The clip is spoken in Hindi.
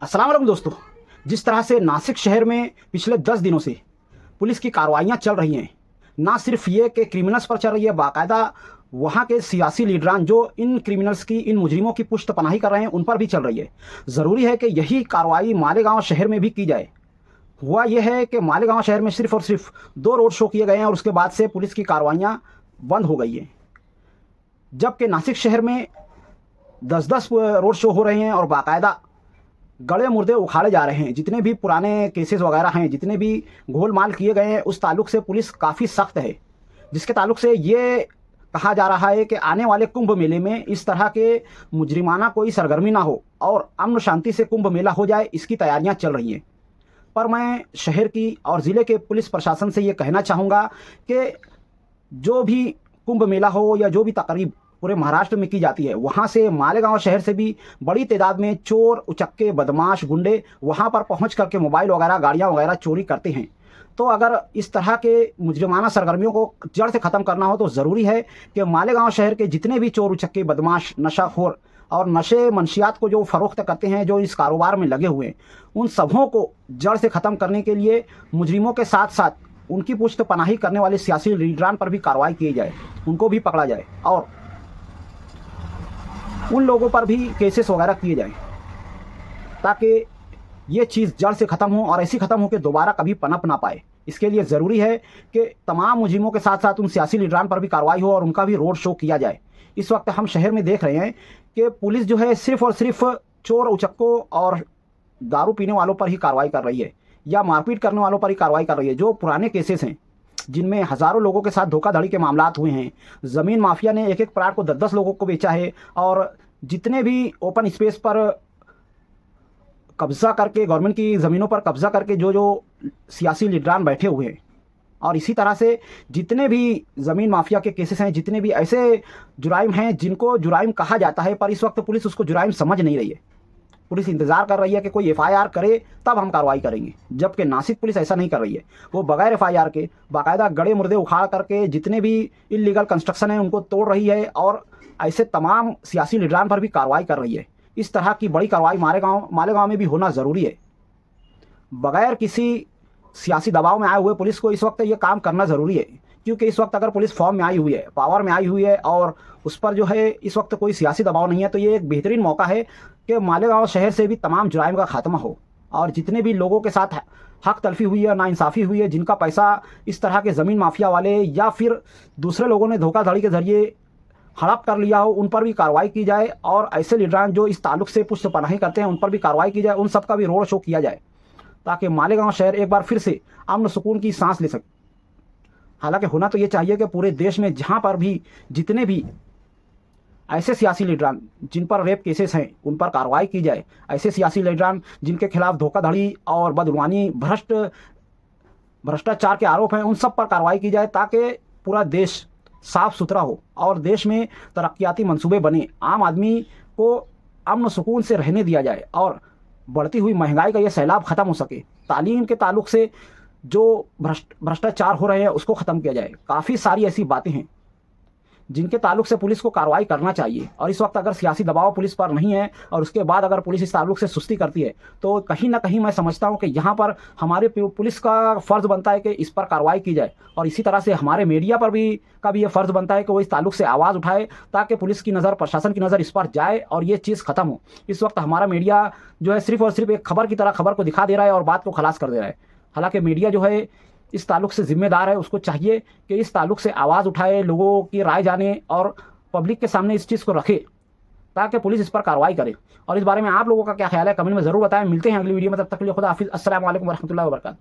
अस्सलाम वालेकुम दोस्तों। जिस तरह से नासिक शहर में पिछले 10 दिनों से पुलिस की कार्रवाइयाँ चल रही हैं, ना सिर्फ ये कि क्रिमिनल्स पर चल रही है, बाकायदा वहाँ के सियासी लीडरान जो इन क्रिमिनल्स की, इन मुजरिमों की पुश्तपनाही कर रहे हैं, उन पर भी चल रही है। ज़रूरी है कि यही कार्रवाई मालेगांव शहर में भी की जाए। हुआ यह है कि मालेगांव शहर में सिर्फ और सिर्फ 2 रोड शो किए गए हैं और उसके बाद से पुलिस की कार्रवाइयाँ बंद हो गई हैं, जबकि नासिक शहर में 10-10 रोड शो हो रहे हैं और बाकायदा गड़े मुर्दे उखाड़े जा रहे हैं। जितने भी पुराने केसेस वगैरह हैं, जितने भी गोलमाल किए गए हैं, उस ताल्लुक से पुलिस काफ़ी सख्त है, जिसके ताल्लुक से ये कहा जा रहा है कि आने वाले कुंभ मेले में इस तरह के मुजरिमाना कोई सरगर्मी ना हो और अमन शांति से कुंभ मेला हो जाए, इसकी तैयारियां चल रही हैं। पर मैं शहर की और ज़िले के पुलिस प्रशासन से ये कहना चाहूँगा कि जो भी कुंभ मेला हो या जो भी तकरीब पूरे महाराष्ट्र में की जाती है, वहाँ से मालेगांव शहर से भी बड़ी तादाद में चोर, उचक्के, बदमाश, गुंडे वहाँ पर पहुँच करके मोबाइल वगैरह, गाड़ियाँ वगैरह चोरी करते हैं। तो अगर इस तरह के मुजरिमाना सरगर्मियों को जड़ से ख़त्म करना हो तो ज़रूरी है कि मालेगांव शहर के जितने भी चोर, उचक्के, बदमाश, नशाखोर और नशे मंशियात को जो फ़रोख्त करते हैं, जो इस कारोबार में लगे हुए हैं, उन सबों को जड़ से ख़त्म करने के लिए मुजरिमों के साथ साथ उनकी पुश्तपनाही करने वाले सियासी लीडरान पर भी कार्रवाई की जाए, उनको भी पकड़ा जाए और उन लोगों पर भी केसेस वगैरह किए जाएं, ताकि ये चीज़ जड़ से ख़त्म हो और ऐसी ख़त्म हो कि दोबारा कभी पनप ना पाए। इसके लिए ज़रूरी है कि तमाम मुजरिमों के साथ साथ उन सियासी लीडरान पर भी कार्रवाई हो और उनका भी रोड शो किया जाए। इस वक्त हम शहर में देख रहे हैं कि पुलिस जो है सिर्फ़ और सिर्फ चोर, उचक्कों और दारू पीने वालों पर ही कार्रवाई कर रही है या मारपीट करने वालों पर ही कार्रवाई कर रही है। जो पुराने केसेस हैं, जिनमें हज़ारों लोगों के साथ धोखाधड़ी के मामलात हुए हैं, ज़मीन माफिया ने एक एक प्लाट को 10-10 लोगों को बेचा है और जितने भी ओपन स्पेस पर कब्ज़ा करके, गवर्नमेंट की ज़मीनों पर कब्ज़ा करके जो जो सियासी लीडरान बैठे हुए हैं, और इसी तरह से जितने भी ज़मीन माफिया के केसेस हैं, जितने भी ऐसे जुराइम हैं जिनको जुराइम कहा जाता है, पर इस वक्त पुलिस उसको जुराइम समझ नहीं रही है। पुलिस इंतज़ार कर रही है कि कोई एफआईआर करे तब हम कार्रवाई करेंगे, जबकि नासिक पुलिस ऐसा नहीं कर रही है। वो बगैर एफआईआर के बाकायदा गड़े मुर्दे उखाड़ करके जितने भी इल्लीगल कंस्ट्रक्शन हैं उनको तोड़ रही है और ऐसे तमाम सियासी लीडरान पर भी कार्रवाई कर रही है। इस तरह की बड़ी कार्रवाई मालेगांव में भी होना ज़रूरी है। बगैर किसी सियासी दबाव में आए हुए पुलिस को इस वक्त ये काम करना ज़रूरी है, क्योंकि इस वक्त अगर पुलिस फॉर्म में आई हुई है, पावर में आई हुई है और उस पर जो है इस वक्त कोई सियासी दबाव नहीं है, तो ये एक बेहतरीन मौका है कि मालेगांव शहर से भी तमाम जुराइम का खात्मा हो और जितने भी लोगों के साथ हक तलफी हुई है, नाइंसाफ़ी हुई है, जिनका पैसा इस तरह के ज़मीन माफिया वाले या फिर दूसरे लोगों ने धोखाधड़ी के ज़रिए हड़प कर लिया हो, उन पर भी कार्रवाई की जाए और ऐसे लीडरान जो इस ताल्लुक से पुश्तपनाही करते हैं उन पर भी कार्रवाई की जाए, उन सब का भी रोड शो किया जाए, ताकि मालेगांव शहर एक बार फिर से अमन सुकून की सांस ले सके। हालांकि होना तो ये चाहिए कि पूरे देश में जहाँ पर भी जितने भी ऐसे सियासी लीडरान जिन पर रेप केसेस हैं उन पर कार्रवाई की जाए, ऐसे सियासी लीडरान जिनके खिलाफ धोखाधड़ी और बदगुमानी, भ्रष्टाचार के आरोप हैं, उन सब पर कार्रवाई की जाए, ताकि पूरा देश साफ़ सुथरा हो और देश में तरक्याती मंसूबे बने, आम आदमी को अमन सुकून से रहने दिया जाए और बढ़ती हुई महंगाई का ये सैलाब ख़त्म हो सके। तालीम के ताल्लुक से जो भ्रष्टाचार हो रहे हैं उसको ख़त्म किया जाए। काफ़ी सारी ऐसी बातें हैं जिनके ताल्लुक से पुलिस को कार्रवाई करना चाहिए और इस वक्त अगर सियासी दबाव पुलिस पर नहीं है और उसके बाद अगर पुलिस इस ताल्लुक से सुस्ती करती है, तो कहीं ना कहीं मैं समझता हूं कि यहाँ पर हमारे पुलिस का फ़र्ज़ बनता है कि इस पर कार्रवाई की जाए और इसी तरह से हमारे मीडिया पर भी ये फ़र्ज़ बनता है कि वो इस ताल्लुक से आवाज़ उठाए, ताकि पुलिस की नज़र, प्रशासन की नज़र इस पर जाए और ये चीज़ ख़त्म हो। इस वक्त हमारा मीडिया जो है सिर्फ़ और सिर्फ एक खबर की तरह खबर को दिखा दे रहा है और बात को खलास कर दे रहा है। हालांकि मीडिया जो है इस ताल्लुक से ज़िम्मेदार है, उसको चाहिए कि इस ताल्लुक से आवाज़ उठाए, लोगों की राय जाने और पब्लिक के सामने इस चीज़ को रखे, ताकि पुलिस इस पर कार्रवाई करे। और इस बारे में आप लोगों का क्या ख्याल है, कमेंट में ज़रूर बताएं। मिलते हैं अगली वीडियो में, तब तक के लिए खुदा हाफिज़। अस्सलाम वालेकुम वरहमतुल्लाहि वबरकातुहू।